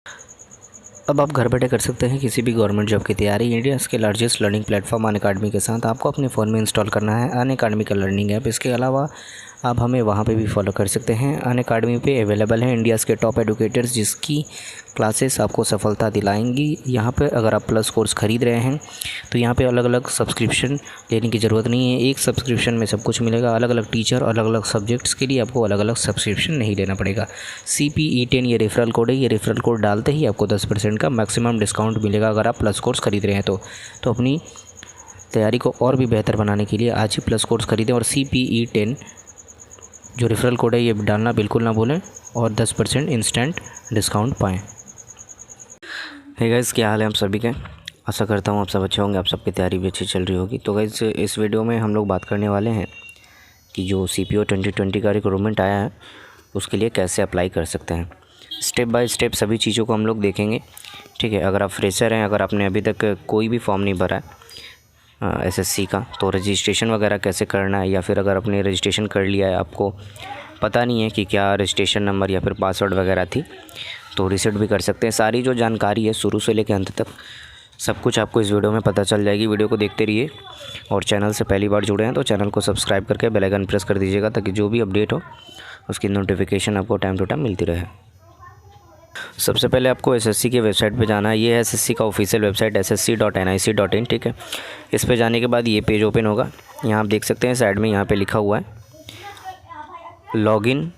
अब आप घर बैठे कर सकते हैं किसी भी गवर्नमेंट जॉब की तैयारी। इंडिया के लार्जेस्ट लर्निंग प्लेटफॉर्म अनअकैडमी के साथ आपको अपने फ़ोन में इंस्टॉल करना है अनअकैडमी का लर्निंग ऐप। इसके अलावा आप हमें वहाँ पे भी फॉलो कर सकते हैं। अनअकैडमी पे अवेलेबल है इंडियाज़ के टॉप एडुकेटर्स जिसकी क्लासेस आपको सफलता दिलाएंगी। यहाँ पे अगर आप प्लस कोर्स ख़रीद रहे हैं तो यहाँ पे अलग अलग सब्सक्रिप्शन लेने की ज़रूरत नहीं है। एक सब्सक्रिप्शन में सब कुछ मिलेगा। अलग अलग टीचर, अलग अलग सब्जेक्ट्स के लिए आपको अलग अलग सब्सक्रिप्शन नहीं लेना पड़ेगा। CPE10 ये रेफरल कोड है। ये रेफरल कोड डालते ही आपको 10% का मैक्सिमम डिस्काउंट मिलेगा अगर आप प्लस कोर्स ख़रीद रहे हैं तो अपनी तैयारी को और भी बेहतर बनाने के लिए आज ही प्लस कोर्स ख़रीदें और CPE10 जो रेफरल कोड है ये डालना बिल्कुल ना भूलें और 10% इंस्टेंट डिस्काउंट पाएँ। हे गाइस, क्या हाल है आप सभी के? आशा करता हूँ आप सब अच्छे होंगे, आप सबकी तैयारी भी अच्छी चल रही होगी। तो गाइस, इस वीडियो में हम लोग बात करने वाले हैं कि जो CPO 2020 का रिक्रूटमेंट आया है उसके लिए कैसे अप्लाई कर सकते हैं। स्टेप बाय स्टेप सभी चीज़ों को हम लोग देखेंगे, ठीक है। अगर आप फ्रेशर हैं, अगर आपने अभी तक कोई भी फॉर्म नहीं भरा है SSC का, तो रजिस्ट्रेशन वगैरह कैसे करना है, या फिर अगर आपने रजिस्ट्रेशन कर लिया है, आपको पता नहीं है कि क्या रजिस्ट्रेशन नंबर या फिर पासवर्ड वगैरह थी, तो रीसेट भी कर सकते हैं। सारी जो जानकारी है शुरू से लेकर अंत तक सब कुछ आपको इस वीडियो में पता चल जाएगी। वीडियो को देखते रहिए और चैनल से पहली बार जुड़े हैं तो चैनल को सब्सक्राइब करके बेल आइकन प्रेस कर दीजिएगा ताकि जो भी अपडेट हो उसकी नोटिफिकेशन आपको टाइम टू टाइम मिलती रहे। सबसे पहले आपको SSC की वेबसाइट पे जाना है। ये है SSC का ऑफिशियल वेबसाइट ssc.nic.in, ठीक है। इस पे जाने के बाद ये पेज ओपन होगा। यहाँ आप देख सकते हैं साइड में यहाँ पे लिखा हुआ है login,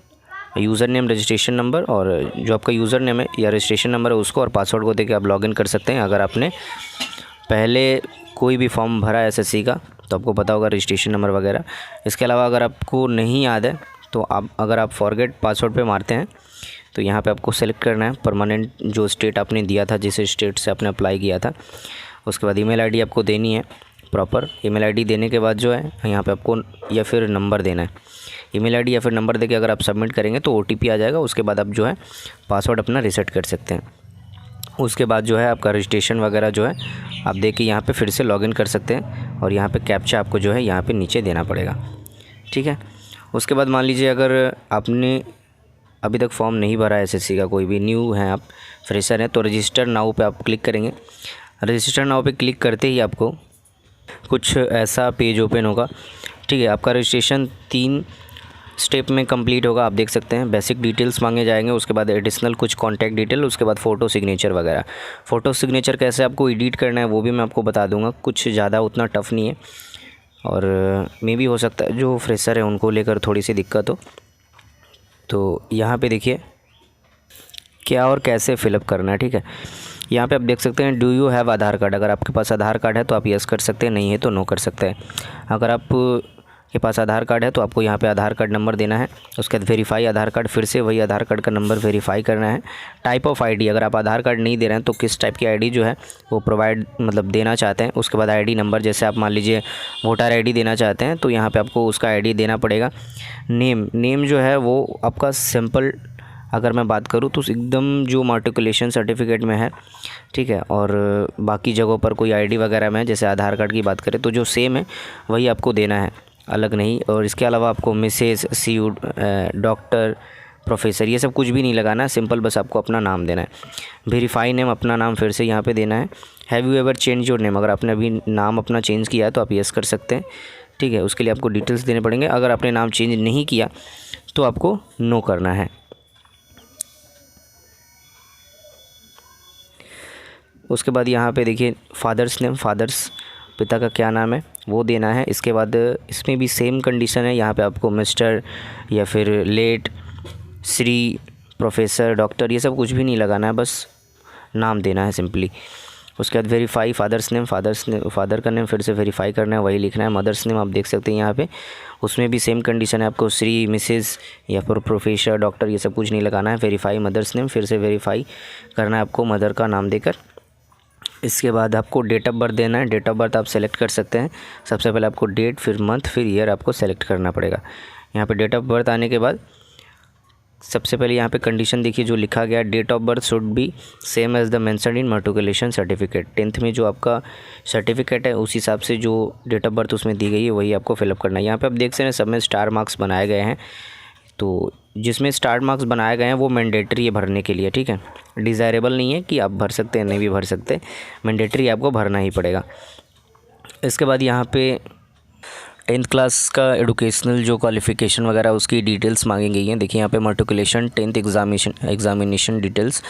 user name, registration number, और जो आपका यूज़र नेम है या रजिस्ट्रेशन नंबर है उसको और पासवर्ड को देके आप लॉगिन कर सकते हैं। अगर आपने पहले कोई भी फॉर्म भरा है SSC का तो आपको पता होगा रजिस्ट्रेशन नंबर वगैरह। इसके अलावा अगर आपको नहीं याद है तो अगर आप फॉरगेट पासवर्ड पे मारते हैं तो यहाँ पे आपको सेलेक्ट करना है परमानेंट जो स्टेट आपने दिया था, जिस स्टेट से आपने अप्लाई किया था। उसके बाद ईमेल आईडी आपको देनी है, प्रॉपर ईमेल आईडी देने के बाद जो है यहाँ पे आपको या फिर नंबर देना है। ईमेल आईडी या फिर नंबर देके अगर आप सबमिट करेंगे तो OTP आ जाएगा। उसके बाद आप जो है पासवर्ड अपना रीसेट कर सकते हैं। उसके बाद जो है आपका रजिस्ट्रेशन वगैरह जो है आप दे के यहाँ पर फिर से लॉगिन कर सकते हैं और यहाँ पर कैप्चा आपको जो है यहाँ पर नीचे देना पड़ेगा, ठीक है। उसके बाद मान लीजिए अगर आपने अभी तक फॉर्म नहीं भरा है SSC का, कोई भी न्यू है, आप फ्रेशर हैं, तो रजिस्टर नाउ पे आप क्लिक करेंगे। रजिस्टर नाउ पे क्लिक करते ही आपको कुछ ऐसा पेज ओपन होगा, ठीक है। आपका रजिस्ट्रेशन 3 स्टेप में कंप्लीट होगा। आप देख सकते हैं बेसिक डिटेल्स मांगे जाएंगे, उसके बाद एडिशनल कुछ कॉन्टैक्ट डिटेल, उसके बाद फ़ोटो सिग्नेचर वगैरह। फ़ोटो सिग्नेचर कैसे आपको एडिट करना है वो भी मैं आपको बता दूँगा। कुछ ज़्यादा उतना टफ़ नहीं है और मे भी हो सकता है जो फ्रेशर है उनको लेकर थोड़ी सी दिक्कत हो। तो यहाँ पे देखिए क्या और कैसे फ़िलअप करना है, ठीक है। यहाँ पे आप देख सकते हैं do you have Aadhaar card. अगर आपके पास आधार कार्ड है तो आप यस कर सकते हैं, नहीं है तो नो कर सकते हैं। अगर आप के पास आधार कार्ड है तो आपको यहाँ पे आधार कार्ड नंबर देना है। उसके बाद वेरीफाई आधार कार्ड, फिर से वही आधार कार्ड का नंबर वेरीफाई करना है। टाइप ऑफ आईडी, अगर आप आधार कार्ड नहीं दे रहे हैं तो किस टाइप की आईडी जो है वो प्रोवाइड मतलब देना चाहते हैं। उसके बाद आईडी नंबर, जैसे आप मान लीजिए वोटर आईडी देना चाहते हैं तो यहाँ पे आपको उसका आईडी देना पड़ेगा। नेम जो है वो आपका सिंपल, अगर मैं बात करूँ तो एकदम जो मार्टिकुलेशन सर्टिफिकेट में है, ठीक है। और बाकी जगहों पर कोई आईडी वगैरह में जैसे आधार कार्ड की बात करें तो जो सेम है वही आपको देना है, अलग नहीं। और इसके अलावा आपको मिसेस, CU, डॉक्टर, प्रोफेसर ये सब कुछ भी नहीं लगाना है, सिंपल बस आपको अपना नाम देना है। वेरीफाई नेम, अपना नाम फिर से यहाँ पे देना है। Have you ever change your name, अगर आपने अभी नाम अपना चेंज किया है तो आप यस कर सकते हैं, ठीक है। उसके लिए आपको डिटेल्स देने पड़ेंगे। अगर आपने नाम चेंज नहीं किया तो आपको नो करना है। उसके बाद यहाँ पे देखिए फादर्स नेम, फादर्स पिता का क्या नाम है वो देना है। इसके बाद इसमें भी सेम कंडीशन है, यहाँ पे आपको मिस्टर या फिर लेट, श्री, प्रोफेसर, डॉक्टर ये सब कुछ भी नहीं लगाना है, बस नाम देना है सिंपली। उसके बाद वेरीफाई फादर्स नेम, फादर का नेम फिर से वेरीफाई करना है, वही लिखना है। मदर्स नेम आप देख सकते हैं यहाँ पे, उसमें भी सेम कंडीशन है, आपको श्री, मिसेस या फिर प्रोफेसर, डॉक्टर ये सब कुछ नहीं लगाना है। वेरीफाई मदर्स नेम, फिर से वेरीफाई करना है आपको मदर का नाम देकर। इसके बाद आपको डेट ऑफ बर्थ देना है। डेट ऑफ बर्थ आप सेलेक्ट कर सकते हैं। सबसे पहले आपको डेट, फिर मंथ, फिर ईयर आपको सेलेक्ट करना पड़ेगा। यहाँ पे डेट ऑफ बर्थ आने के बाद सबसे पहले यहाँ पे कंडीशन देखिए जो लिखा गया, date of birth should be same as the mentioned in matriculation certificate. 10th में जो आपका सर्टिफिकेट है उस हिसाब से जो डेट ऑफ बर्थ उसमें दी गई है वही आपको फिलअप करना है। यहाँ पे आप देख सकते हैं सब में स्टार मार्क्स बनाए गए हैं, तो जिसमें स्टार्ट मार्क्स बनाए गए हैं वो मैंडेटरी है भरने के लिए, ठीक है। डिज़ायरेबल नहीं है कि आप भर सकते हैं, नहीं भी भर सकते, मैंडेटरी आपको भरना ही पड़ेगा। इसके बाद यहाँ पे 10th क्लास का एडुकेशनल जो क्वालिफ़िकेशन वगैरह उसकी डिटेल्स मांगी गई हैं। देखिए यहाँ पे matriculation 10th examination details,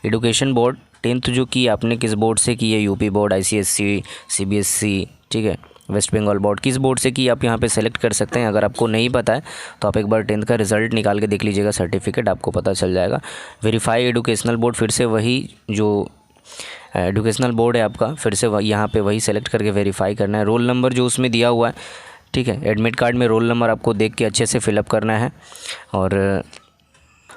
education board 10th जो की आपने किस बोर्ड से की है, यूपी बोर्ड, ICSE, CBSE, ठीक है, वेस्ट बंगाल बोर्ड, किस बोर्ड से की आप यहाँ पे सेलेक्ट कर सकते हैं। अगर आपको नहीं पता है तो आप एक बार 10th का रिज़ल्ट निकाल के देख लीजिएगा, सर्टिफिकेट, आपको पता चल जाएगा। वेरीफाई एडुकेशनल बोर्ड, फिर से वही जो एडुकेशनल बोर्ड है आपका, फिर से यहाँ पे वही सेलेक्ट करके वेरीफाई करना है। रोल नंबर जो उसमें दिया हुआ है, ठीक है, एडमिट कार्ड में रोल नंबर आपको देख के अच्छे से फिलअप करना है। और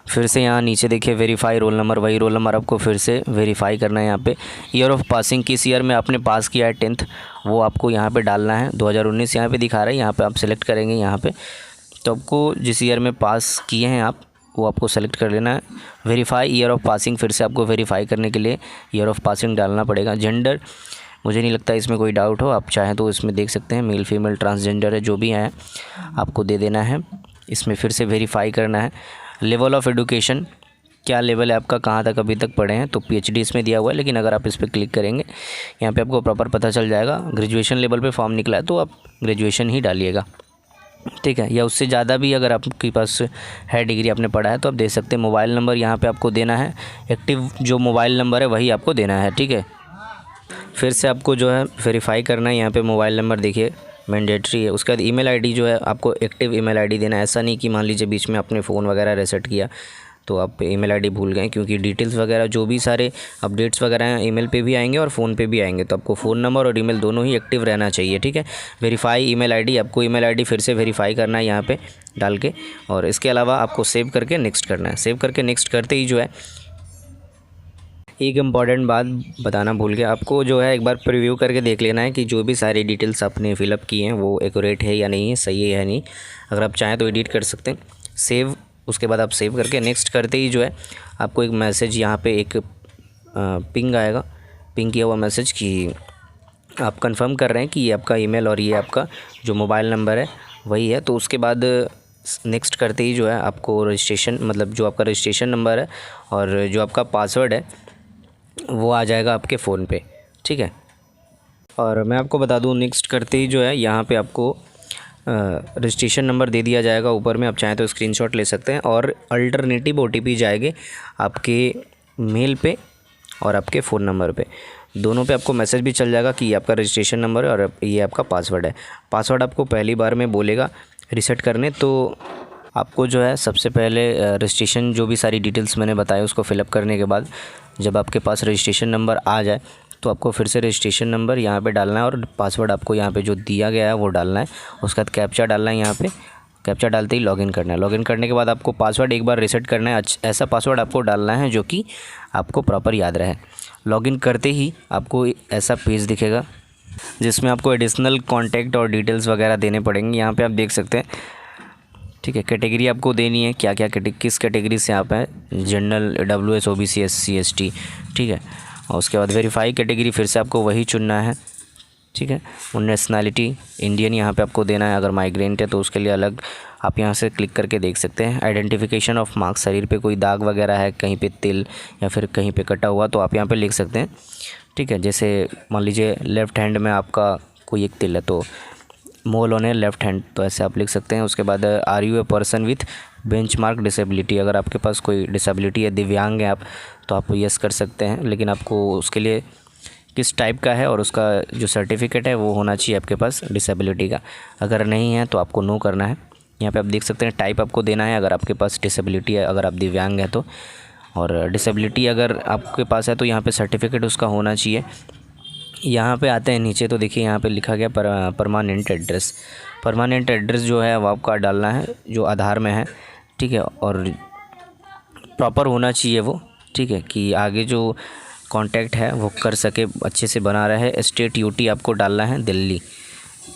फिर से यहाँ नीचे देखिए वेरीफाई रोल नंबर, वही रोल नंबर आपको फिर से वेरीफाई करना है। यहाँ पे ईयर ऑफ पासिंग, किस ईयर में आपने पास किया है 10th, वो आपको यहाँ पे डालना है। 2019 यहाँ पे दिखा रहा है, यहाँ पे आप सेलेक्ट करेंगे। यहाँ पे तो आपको जिस ईयर में पास किए हैं आप, वो आपको सेलेक्ट कर लेना है। वेरीफाई ईयर ऑफ पासिंग, फिर से आपको वेरीफाई करने के लिए ईयर ऑफ पासिंग डालना पड़ेगा। जेंडर, मुझे नहीं लगता इसमें कोई डाउट हो, आप चाहें तो इसमें देख सकते हैं, मेल फीमेल ट्रांसजेंडर है, जो भी है आपको दे देना है। इसमें फिर से वेरीफाई करना है। लेवल ऑफ एडुकेशन, क्या लेवल है आपका, कहाँ तक अभी तक पढ़े हैं, तो PhD इसमें दिया हुआ है, लेकिन अगर आप इस पर क्लिक करेंगे यहाँ पे आपको प्रॉपर पता चल जाएगा। ग्रेजुएशन लेवल पे फॉर्म निकला है तो आप ग्रेजुएशन ही डालिएगा, ठीक है, या उससे ज़्यादा भी अगर आपके पास है डिग्री, आपने पढ़ा है तो आप दे सकते हैं। मोबाइल नंबर यहाँ पे आपको देना है, एक्टिव जो मोबाइल नंबर है वही आपको देना है, ठीक है। फिर से आपको जो है वेरीफाई करना है। यहाँ पे मोबाइल नंबर देखिए मैंडेटरी है। उसके बाद ईमेल आईडी जो है आपको एक्टिव ईमेल आईडी देना है। ऐसा नहीं कि मान लीजिए बीच में आपने फ़ोन वगैरह रीसेट किया तो आप ईमेल आईडी भूल गए, क्योंकि डिटेल्स वगैरह जो भी सारे अपडेट्स वगैरह हैं ईमेल पे भी आएंगे और फ़ोन पे भी आएंगे, तो आपको फ़ोन नंबर और ईमेल दोनों ही एक्टिव रहना चाहिए, ठीक है। वेरीफाई ईमेल आईडी, आपको ईमेल आईडी फिर से वेरीफाई करना है यहाँ पे डाल के, और इसके अलावा आपको सेव करके नेक्स्ट करना है। सेव करके नेक्स्ट करते ही जो है, एक इम्पॉर्टेंट बात बताना भूल गया, आपको जो है एक बार प्रीव्यू करके देख लेना है कि जो भी सारी डिटेल्स आपने फिलअप की हैं वो एक्यूरेट है या नहीं है, सही है या नहीं। अगर आप चाहें तो एडिट कर सकते हैं। सेव, उसके बाद आप सेव करके नेक्स्ट करते ही जो है आपको एक मैसेज यहाँ पे एक पिंग आएगा, पिंग किया हुआ मैसेज कि आप कंफर्म कर रहे हैं कि ये आपका ईमेल और ये आपका जो मोबाइल नंबर है वही है। तो उसके बाद नेक्स्ट करते ही जो है आपको रजिस्ट्रेशन, मतलब जो आपका रजिस्ट्रेशन नंबर है और जो आपका पासवर्ड है वो आ जाएगा आपके फ़ोन पे, ठीक है। और मैं आपको बता दूं, नेक्स्ट करते ही जो है यहाँ पे आपको रजिस्ट्रेशन नंबर दे दिया जाएगा ऊपर में, आप चाहें तो स्क्रीनशॉट ले सकते हैं, और अल्टरनेटिव OTP जाएंगे आपके मेल पे और आपके फ़ोन नंबर पे, दोनों पे आपको मैसेज भी चल जाएगा कि ये आपका रजिस्ट्रेशन नंबर है और ये आपका पासवर्ड है। पासवर्ड आपको पहली बार में बोलेगा रीसेट करने, तो आपको जो है सबसे पहले रजिस्ट्रेशन जो भी सारी डिटेल्स मैंने बताया उसको फिलअप करने के बाद जब आपके पास रजिस्ट्रेशन नंबर आ जाए तो आपको फिर से रजिस्ट्रेशन नंबर यहाँ पे डालना है और पासवर्ड आपको यहाँ पे जो दिया गया है वो डालना है। उसके बाद कैप्चा डालना है, यहाँ पे कैप्चा डालते ही लॉगिन करना है। लॉगिन करने के बाद आपको पासवर्ड एक बार रीसेट करना है, ऐसा पासवर्ड आपको डालना है जो कि आपको प्रॉपर याद रहे। लॉगिन करते ही आपको ऐसा पेज दिखेगा जिसमें आपको एडिशनल कॉन्टैक्ट और डिटेल्स वगैरह देने पड़ेंगे। यहाँ पर आप देख सकते हैं, ठीक है। कैटेगरी आपको देनी है, क्या क्या किस कैटेगरी से आप हैं, general, WS, OBC, SC, ST, ठीक है। और उसके बाद वेरीफाई कैटेगरी, फिर से आपको वही चुनना है, ठीक है। और नेशनैलिटी इंडियन यहाँ पे आपको देना है। अगर माइग्रेंट है तो उसके लिए अलग आप यहाँ से क्लिक करके देख सकते हैं। आइडेंटिफिकेशन ऑफ मार्क्स, शरीर पे कोई दाग वगैरह है, कहीं पे तिल या फिर कहीं पे कटा हुआ, तो आप यहाँ पे लिख सकते हैं, ठीक है। जैसे मान लीजिए लेफ़्ट हैंड में आपका कोई एक तिल है तो mole on a left hand, तो ऐसे आप लिख सकते हैं। उसके बाद are you a person with benchmark disability, अगर आपके पास कोई डिसेबिलिटी है, दिव्यांग है आप, तो आप यस कर सकते हैं, लेकिन आपको उसके लिए किस टाइप का है और उसका जो सर्टिफिकेट है वो होना चाहिए आपके पास डिसेबिलिटी का। अगर नहीं है तो आपको नो करना है। यहाँ पे आप देख सकते हैं टाइप आपको देना है अगर आपके पास डिसेबिलिटी है, अगर आप दिव्यांग हैं तो, और डिसेबिलिटी अगर आपके पास है तो यहाँ पे सर्टिफिकेट उसका होना चाहिए। यहाँ पे आते हैं नीचे तो देखिए यहाँ पे लिखा गया परमानेंट एड्रेस। परमानेंट एड्रेस जो है वो आपका डालना है जो आधार में है, ठीक है, और प्रॉपर होना चाहिए वो, ठीक है, कि आगे जो कांटेक्ट है वो कर सके, अच्छे से बना रहे। स्टेट यूटी आपको डालना है दिल्ली,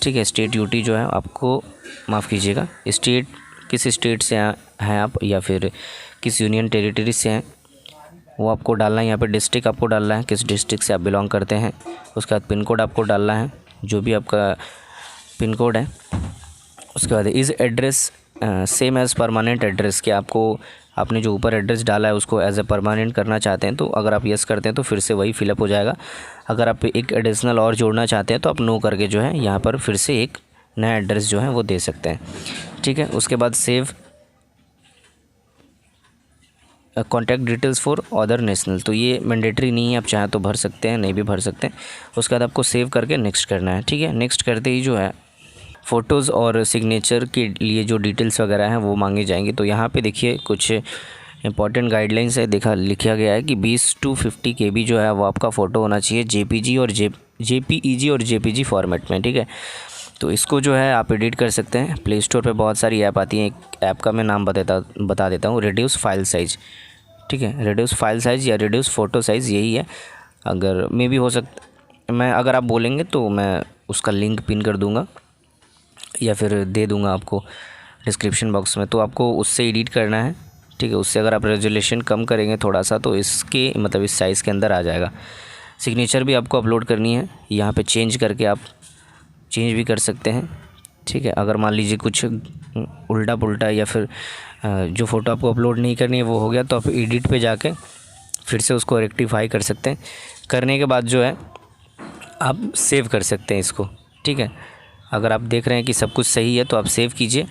ठीक है। स्टेट यूटी जो है आपको, माफ़ कीजिएगा, स्टेट किस स्टेट से हैं आप या फिर किस यूनियन टेरिटरी से हैं वो आपको डालना है। यहाँ पे डिस्ट्रिक्ट आपको डालना है, किस डिस्ट्रिक्ट से आप बिलोंग करते हैं। उसके बाद पिन कोड आपको डालना है, जो भी आपका पिन कोड है। उसके बाद इस address same as permanent address, कि आपको आपने जो ऊपर एड्रेस डाला है उसको एज ए परमानेंट करना चाहते हैं तो अगर आप यस करते हैं तो फिर से वही फिलअप हो जाएगा। अगर आप एक एडिशनल और जोड़ना चाहते हैं तो आप नो करके जो है यहाँ पर फिर से एक नया एड्रेस जो है वो दे सकते हैं। ठीक है, उसके बाद save contact details for other national, तो ये मैंडेटरी नहीं है, आप चाहें तो भर सकते हैं, नहीं भी भर सकते हैं। उसके बाद आपको सेव करके नेक्स्ट करना है। ठीक है, नेक्स्ट करते ही जो है फ़ोटोज़ और सिग्नेचर के लिए जो डिटेल्स वगैरह हैं वो मांगे जाएंगे। तो यहाँ पे देखिए कुछ इंपॉर्टेंट गाइडलाइंस है, लिखा गया है कि 20 to 50 KB जो है वो आपका फ़ोटो होना चाहिए JPG और JPEG और JPG फॉर्मेट में। ठीक है, तो इसको जो है आप एडिट कर सकते हैं। प्ले स्टोर पे बहुत सारी ऐप आती हैं, एक ऐप का मैं नाम बता देता हूँ, रिड्यूस फाइल साइज़। ठीक है, रिड्यूस फाइल साइज़ या रिड्यूस फ़ोटो साइज़ यही है। अगर मे भी हो सकता, मैं अगर आप बोलेंगे तो मैं उसका लिंक पिन कर दूँगा या फिर दे दूँगा आपको डिस्क्रिप्शन बॉक्स में, तो आपको उससे एडिट करना है। ठीक है, उससे अगर आप रेजोल्यूशन कम करेंगे थोड़ा सा तो इसके मतलब इस साइज़ के अंदर आ जाएगा। सिग्नेचर भी आपको अपलोड करनी है, यहाँ पे चेंज करके आप चेंज भी कर सकते हैं। ठीक है, अगर मान लीजिए कुछ उल्टा पुल्टा या फिर जो फ़ोटो आपको अपलोड नहीं करनी है वो हो गया तो आप एडिट पे जाके फिर से उसको रेक्टिफाई कर सकते हैं। करने के बाद जो है आप सेव कर सकते हैं इसको। ठीक है, अगर आप देख रहे हैं कि सब कुछ सही है तो आप सेव कीजिए।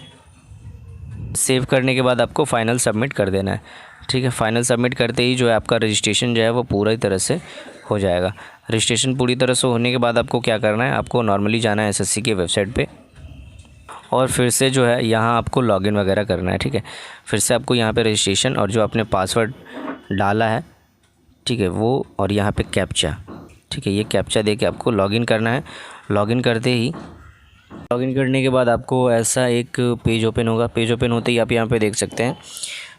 सेव करने के बाद आपको फ़ाइनल सबमिट कर देना है। ठीक है, फ़ाइनल सबमिट करते ही जो है आपका रजिस्ट्रेशन जो है वो पूरी तरह से हो जाएगा। रजिस्ट्रेशन पूरी तरह से होने के बाद आपको क्या करना है, आपको नॉर्मली जाना है SSC के वेबसाइट पे और फिर से जो है यहाँ आपको लॉगिन वगैरह करना है। ठीक है, फिर से आपको यहाँ पे रजिस्ट्रेशन और जो आपने पासवर्ड डाला है, ठीक है, वो और यहाँ पे कैप्चा, ठीक है, ये कैप्चा दे के आपको लॉगिन करना है। लॉगिन करने के बाद आपको ऐसा एक पेज ओपन होगा। पेज ओपन होते ही आप यहाँ पे देख सकते हैं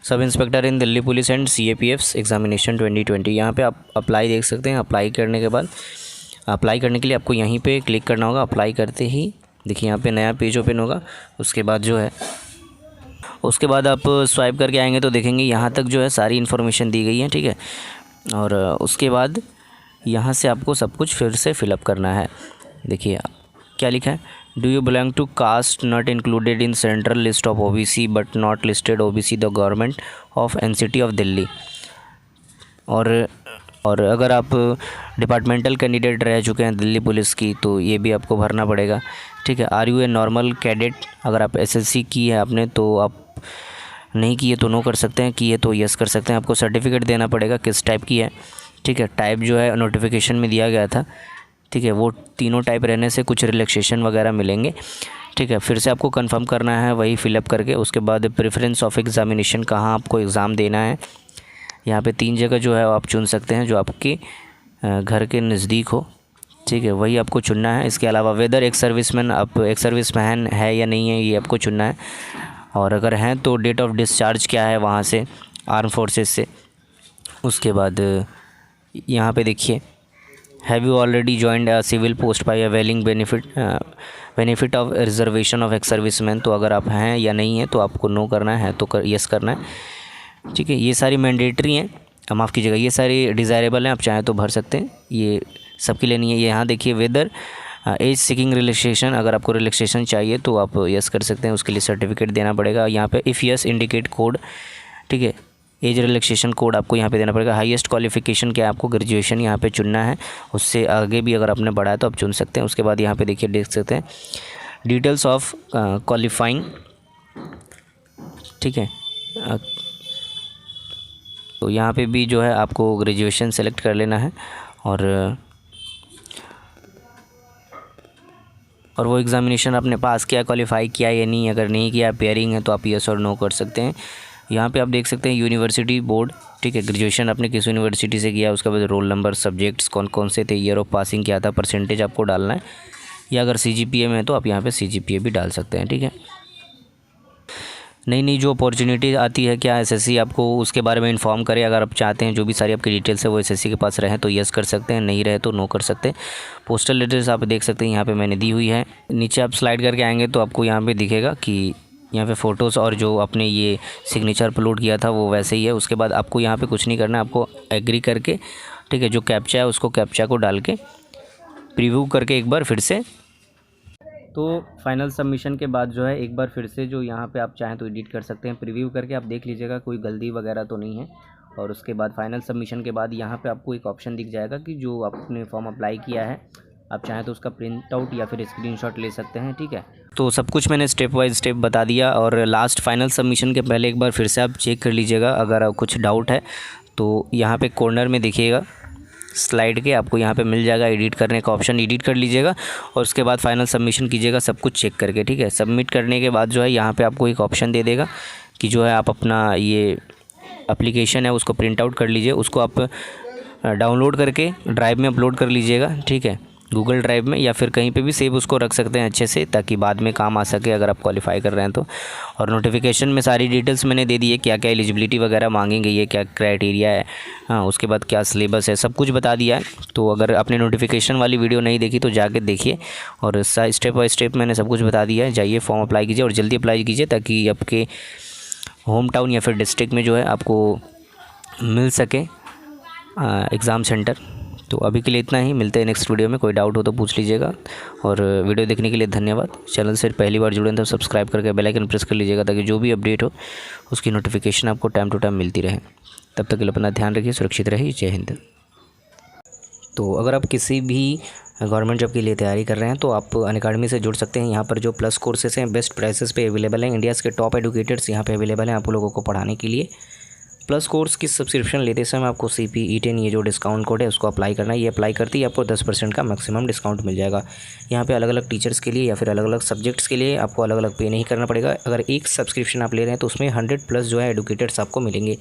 sub inspector in Delhi police and CAPF's examination 2020। यहाँ पे आप अप्लाई देख सकते हैं। अप्लाई करने के बाद अप्लाई करने के लिए आपको यहीं पे क्लिक करना होगा। अप्लाई करते ही देखिए यहाँ पे नया पेज ओपन होगा। उसके बाद आप स्वाइप करके आएंगे तो देखेंगे यहाँ तक जो है सारी इन्फॉर्मेशन दी गई है। ठीक है, और उसके बाद यहाँ से आपको सब कुछ फिर से फिलअप करना है। देखिए क्या लिखा है, do you belong to caste not included in central list of OBC but not listed OBC the government of NCT of Delhi. और अगर आप डिपार्टमेंटल कैंडिडेट रह चुके हैं दिल्ली पुलिस की तो ये भी आपको भरना पड़ेगा। ठीक है, are you a normal cadet, अगर आप SSC की है आपने तो आप नहीं किए तो नो कर सकते हैं, किए तो यस कर सकते हैं। आपको सर्टिफिकेट देना पड़ेगा किस टाइप की है। ठीक है, टाइप जो है नोटिफिकेशन में दिया गया था। ठीक है, वो तीनों टाइप रहने से कुछ रिलैक्सेशन वगैरह मिलेंगे। ठीक है, फिर से आपको कंफर्म करना है वही फिलअप करके। उसके बाद प्रेफरेंस ऑफ एग्ज़ामिनेशन, कहाँ आपको एग्ज़ाम देना है। यहाँ पे 3 जगह जो है आप चुन सकते हैं जो आपके घर के नज़दीक हो। ठीक है, वही आपको चुनना है। इसके अलावा वेदर एक सर्विसमैन है या नहीं है ये आपको चुनना है। और अगर हैं तो डेट ऑफ डिस्चार्ज क्या है वहाँ से, आर्म फोर्सेस से। उसके बाद यहाँ पे देखिए, have you already joined a civil post by availing benefit of reservation of ex serviceman, तो अगर आप हैं या नहीं है तो आपको नो करना है तो यस करना है। ठीक है, ये सारी मैंडेटरी हैं, माफ़ कीजिएगा, ये सारी डिज़ायरेबल हैं, आप चाहें तो भर सकते हैं, ये सबके लिए नहीं है। ये यहाँ देखिए वेदर एज सीकिंग रिलैक्सेशन, अगर आपको रिलैक्सेशन चाहिए तो आप यस कर सकते हैं, उसके लिए सर्टिफिकेट देना पड़ेगा। यहाँ पे इफ़ यस इंडिकेट कोड, ठीक है, एज रिलैक्सेशन कोड आपको यहाँ पे देना पड़ेगा। हाईएस्ट क्वालिफ़िकेशन क्या है, आपको ग्रेजुएशन यहाँ पे चुनना है, उससे आगे भी अगर आपने बढ़ा है तो आप चुन सकते हैं। उसके बाद यहाँ पे देखिए देख सकते हैं डिटेल्स ऑफ क्वालिफाइंग। ठीक है, तो यहाँ पे भी जो है आपको ग्रेजुएशन सेलेक्ट कर लेना है और वो एग्ज़ामिनेशन आपने पास किया, क्वालिफाई किया या नहीं। अगर नहीं किया, पेयरिंग है, तो आप यस और नो कर सकते हैं। यहाँ पे आप देख सकते हैं यूनिवर्सिटी बोर्ड, ठीक है, ग्रेजुएशन आपने किस यूनिवर्सिटी से किया, उसके बाद रोल नंबर, सब्जेक्ट्स कौन कौन से थे, ईयर ऑफ पासिंग क्या था, परसेंटेज आपको डालना है, या अगर CGPA में है तो आप यहाँ पे CGPA भी डाल सकते हैं। ठीक है, नई जो अपॉर्चुनिटी आती है, क्या SSC आपको उसके बारे में इन्फॉर्म करे। अगर आप चाहते हैं जो भी सारी आपकी डिटेल्स है वो SSC के पास रहें तो यस कर सकते हैं, नहीं रहे तो नो कर सकते हैं। पोस्टल एड्रेस आप देख सकते हैं यहाँ पे मैंने दी हुई है। नीचे आप स्लाइड करके आएंगे तो आपको यहाँ पे दिखेगा कि यहाँ पे फ़ोटोज़ और जो आपने ये सिग्नेचर अपलोड किया था वो वैसे ही है। उसके बाद आपको यहाँ पे कुछ नहीं करना है, आपको एग्री करके, ठीक है, जो कैप्चा है उसको कैप्चा को डाल के प्रीव्यू करके एक बार फिर से तो फाइनल सबमिशन के बाद जो है एक बार फिर से जो यहाँ पे आप चाहें तो एडिट कर सकते हैं। प्रीव्यू करके आप देख लीजिएगा कोई गलती वगैरह तो नहीं है। और उसके बाद फाइनल सबमिशन के बाद यहाँ पे आपको एक ऑप्शन दिख जाएगा कि जो आपने फॉर्म अप्लाई किया है आप चाहें तो उसका प्रिंट आउट या फिर स्क्रीनशॉट ले सकते हैं। ठीक है, तो सब कुछ मैंने स्टेप बाय स्टेप बता दिया। और लास्ट फाइनल सबमिशन के पहले एक बार फिर से आप चेक कर लीजिएगा अगर कुछ डाउट है तो यहाँ पे कॉर्नर में देखिएगा स्लाइड के आपको यहाँ पे मिल जाएगा एडिट करने का ऑप्शन, एडिट कर लीजिएगा और उसके बाद फाइनल सबमिशन कीजिएगा सब कुछ चेक करके। ठीक है, सबमिट करने के बाद जो है यहाँ पे आपको एक ऑप्शन दे देगा कि जो है आप अपना ये एप्लीकेशन है उसको प्रिंट आउट कर लीजिए, उसको आप डाउनलोड करके ड्राइव में अपलोड कर लीजिएगा। ठीक है, गूगल ड्राइव में या फिर कहीं पे भी सेव उसको रख सकते हैं अच्छे से, ताकि बाद में काम आ सके अगर आप क्वालिफाई कर रहे हैं तो। और नोटिफिकेशन में सारी डिटेल्स मैंने दे दी है, क्या क्या एलिजिबिलिटी वगैरह मांगेंगे, ये क्या क्राइटेरिया है, हाँ उसके बाद क्या सिलेबस है, सब कुछ बता दिया है। तो अगर आपने नोटिफिकेशन वाली वीडियो नहीं देखी तो जाके देखिए और स्टेप बाय स्टेप मैंने सब कुछ बता दिया है। जाइए फॉर्म अप्लाई कीजिए और जल्दी अप्लाई कीजिए ताकि आपके होम टाउन या फिर डिस्ट्रिक्ट में जो है आपको मिल सके एग्ज़ाम सेंटर। तो अभी के लिए इतना ही, मिलते हैं नेक्स्ट वीडियो में। कोई डाउट हो तो पूछ लीजिएगा और वीडियो देखने के लिए धन्यवाद। चैनल से पहली बार जुड़े हैं तो सब्सक्राइब करके बेल आइकन प्रेस कर लीजिएगा ताकि जो भी अपडेट हो उसकी नोटिफिकेशन आपको टाइम टू टाइम मिलती रहे। तब तक के लिए अपना ध्यान रखिए, सुरक्षित रहिए। जय हिंद। तो अगर आप किसी भी गवर्नमेंट जॉब के लिए तैयारी कर रहे हैं तो आप अनअकैडमी से जुड़ सकते हैं। यहाँ पर जो प्लस कोर्सेस हैं बेस्ट प्राइसेस पे अवेलेबल हैं। इंडियाज़ के टॉप एडुकेटर्स यहाँ पे अवेलेबल हैं आप लोगों को पढ़ाने के लिए। प्लस कोर्स की सब्सक्रिप्शन लेते समय आपको CPE10 ये जो डिस्काउंट कोड है उसको अप्लाई करना है। ये अप्लाई करते ही आपको 10% का मैक्सिमम डिस्काउंट मिल जाएगा। यहाँ पे अलग अलग टीचर्स के लिए या फिर अलग अलग सब्जेक्ट्स के लिए आपको अलग अलग पे नहीं करना पड़ेगा। अगर एक सब्सक्रिप्शन आप ले रहे हैं तो उसमें 100+ जो है एडुकेटर्स आपको मिलेंगे,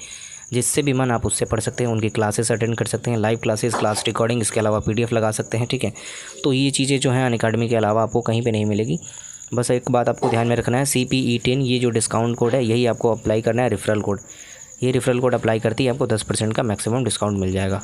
जिससे भी मन आप उससे पढ़ सकते हैं, उनकी क्लासेस अटेंड कर सकते हैं, लाइव क्लासेस, क्लास रिकॉर्डिंग, इसके अलावा PDF लगा सकते हैं। ठीक है, तो ये चीज़ें जो हैं अनअकैडमी के अलावा आपको कहीं पे नहीं मिलेगी। बस एक बात आपको ध्यान में रखना है, CPE10 ये जो डिस्काउंट कोड है यही आपको अप्लाई करना है, रेफरल कोड। ये रेफरल कोड अप्लाई करते ही आपको 10% का मैक्सिमम डिस्काउंट मिल जाएगा।